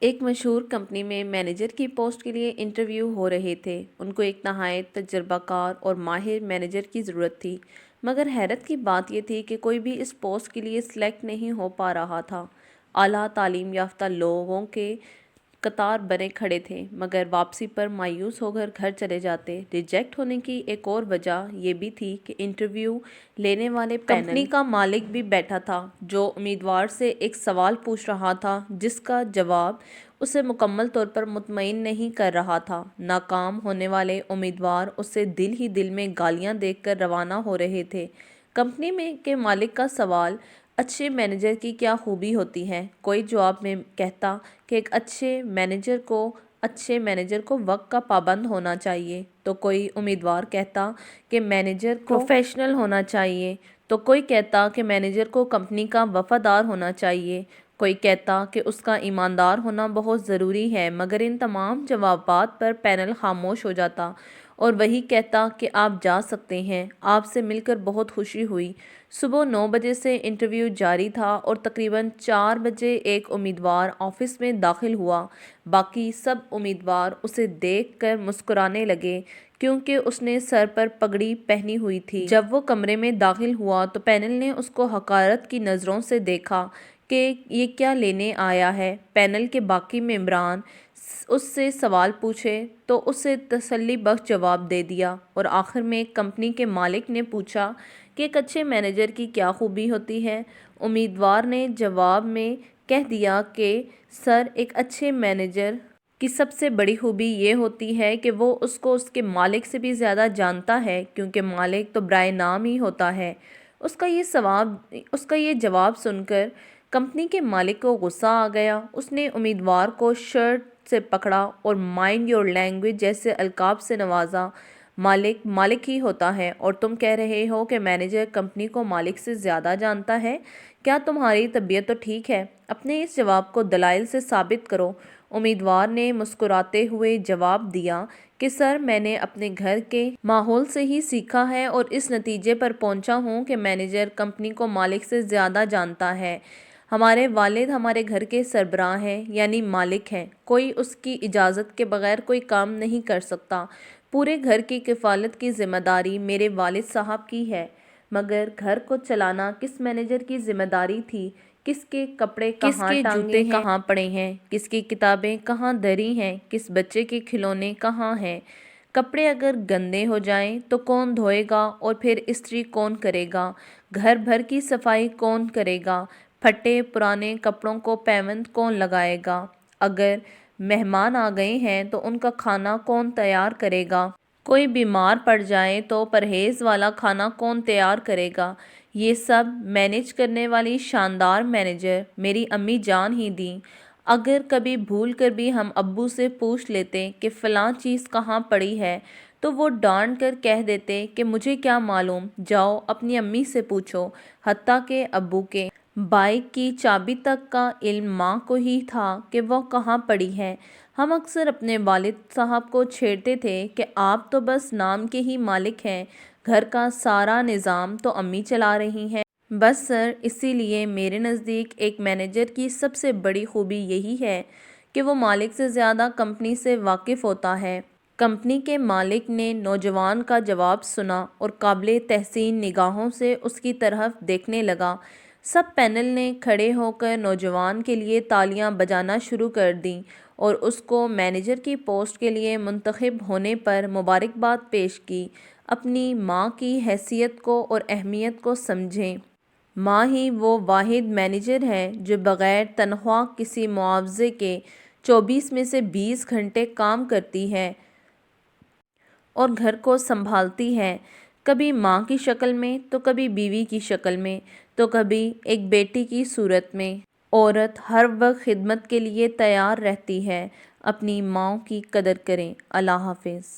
ایک مشہور کمپنی میں مینیجر کی پوسٹ کے لیے انٹرویو ہو رہے تھے۔ ان کو ایک نہایت تجربہ کار اور ماہر مینیجر کی ضرورت تھی، مگر حیرت کی بات یہ تھی کہ کوئی بھی اس پوسٹ کے لیے سلیکٹ نہیں ہو پا رہا تھا۔ اعلیٰ تعلیم یافتہ لوگوں کے قطار بنے کھڑے تھے، مگر واپسی پر مایوس ہو کر گھر چلے جاتے۔ ریجیکٹ ہونے کی ایک اور وجہ یہ بھی تھی کہ انٹرویو لینے والے کمپنی کا مالک بھی بیٹھا تھا، جو امیدوار سے ایک سوال پوچھ رہا تھا جس کا جواب اسے مکمل طور پر مطمئن نہیں کر رہا تھا۔ ناکام ہونے والے امیدوار اسے دل ہی دل میں گالیاں دے کر روانہ ہو رہے تھے۔ کمپنی کے مالک کا سوال، اچھے مینیجر کی کیا خوبی ہوتی ہے؟ کوئی جواب میں کہتا کہ ایک اچھے مینیجر کو وقت کا پابند ہونا چاہیے، تو کوئی امیدوار کہتا کہ مینیجر کو پروفیشنل ہونا چاہیے، تو کوئی کہتا کہ مینیجر کو کمپنی کا وفادار ہونا چاہیے، کوئی کہتا کہ اس کا ایماندار ہونا بہت ضروری ہے۔ مگر ان تمام جوابات پر پینل خاموش ہو جاتا اور وہی کہتا کہ آپ جا سکتے ہیں، آپ سے مل کر بہت خوشی ہوئی۔ صبح 9 بجے سے انٹرویو جاری تھا اور تقریباً 4 بجے ایک امیدوار آفس میں داخل ہوا۔ باقی سب امیدوار اسے دیکھ کر مسکرانے لگے کیونکہ اس نے سر پر پگڑی پہنی ہوئی تھی۔ جب وہ کمرے میں داخل ہوا تو پینل نے اس کو حقارت کی نظروں سے دیکھا کہ یہ کیا لینے آیا ہے۔ پینل کے باقی ممبران اس سے سوال پوچھے تو اسے تسلی بخش جواب دے دیا، اور آخر میں کمپنی کے مالک نے پوچھا کہ ایک اچھے مینیجر کی کیا خوبی ہوتی ہے؟ امیدوار نے جواب میں کہہ دیا کہ سر، ایک اچھے مینیجر کی سب سے بڑی خوبی یہ ہوتی ہے کہ وہ اس کو اس کے مالک سے بھی زیادہ جانتا ہے، کیونکہ مالک تو برائے نام ہی ہوتا ہے۔ اس کا یہ جواب سن کر کمپنی کے مالک کو غصہ آ گیا۔ اس نے امیدوار کو شرٹ سے پکڑا اور مائنڈ یور لینگویج جیسے القاب سے نوازا۔ مالک ہی ہوتا ہے، اور تم کہہ رہے ہو کہ مینیجر کمپنی کو مالک سے زیادہ جانتا ہے؟ کیا تمہاری طبیعت تو ٹھیک ہے؟ اپنے اس جواب کو دلائل سے ثابت کرو۔ امیدوار نے مسکراتے ہوئے جواب دیا کہ سر، میں نے اپنے گھر کے ماحول سے ہی سیکھا ہے اور اس نتیجے پر پہنچا ہوں کہ مینیجر کمپنی کو مالک سے زیادہ جانتا ہے۔ ہمارے والد ہمارے گھر کے سربراہ ہیں، یعنی مالک ہیں۔ کوئی اس کی اجازت کے بغیر کوئی کام نہیں کر سکتا۔ پورے گھر کی کفالت کی ذمہ داری میرے والد صاحب کی ہے۔ مگر گھر کو چلانا کس مینیجر کی ذمہ داری تھی؟ کس کے کپڑے کہاں ٹانگے ہیں، کہاں پڑے ہیں، کس کی کتابیں کہاں دھری ہیں، کس بچے کے کھلونے کہاں ہیں؟ کپڑے اگر گندے ہو جائیں تو کون دھوئے گا، اور پھر استری کون کرے گا؟ گھر بھر کی صفائی کون کرے گا؟ پھٹے پرانے کپڑوں کو پیوند کون لگائے گا؟ اگر مہمان آ گئے ہیں تو ان کا کھانا کون تیار کرے گا؟ کوئی بیمار پڑ جائے تو پرہیز والا کھانا کون تیار کرے گا؟ یہ سب مینیج کرنے والی شاندار مینیجر میری امی جان ہی دیں۔ اگر کبھی بھول کر بھی ہم ابو سے پوچھ لیتے کہ فلاں چیز کہاں پڑی ہے، تو وہ ڈانٹ کر کہہ دیتے کہ مجھے کیا معلوم، جاؤ اپنی امی سے پوچھو۔ حتیٰ کہ ابو کے بائیک کی چابی تک کا علم ماں کو ہی تھا کہ وہ کہاں پڑی ہے۔ ہم اکثر اپنے والد صاحب کو چھیڑتے تھے کہ آپ تو بس نام کے ہی مالک ہیں، گھر کا سارا نظام تو امی چلا رہی ہیں۔ بس سر، اسی لیے میرے نزدیک ایک مینیجر کی سب سے بڑی خوبی یہی ہے کہ وہ مالک سے زیادہ کمپنی سے واقف ہوتا ہے۔ کمپنی کے مالک نے نوجوان کا جواب سنا اور قابل تحسین نگاہوں سے اس کی طرف دیکھنے لگا۔ سب پینل نے کھڑے ہو کر نوجوان کے لیے تالیاں بجانا شروع کر دیں اور اس کو مینیجر کی پوسٹ کے لیے منتخب ہونے پر مبارکباد پیش کی۔ اپنی ماں کی حیثیت کو اور اہمیت کو سمجھیں۔ ماں ہی وہ واحد مینیجر ہے جو بغیر تنخواہ کسی معاوضے کے 24 میں سے 20 گھنٹے کام کرتی ہے اور گھر کو سنبھالتی ہے، کبھی ماں کی شکل میں تو کبھی بیوی کی شکل میں تو کبھی ایک بیٹی کی صورت میں۔ عورت ہر وقت خدمت کے لیے تیار رہتی ہے۔ اپنی ماں کی قدر کریں۔ اللہ حافظ۔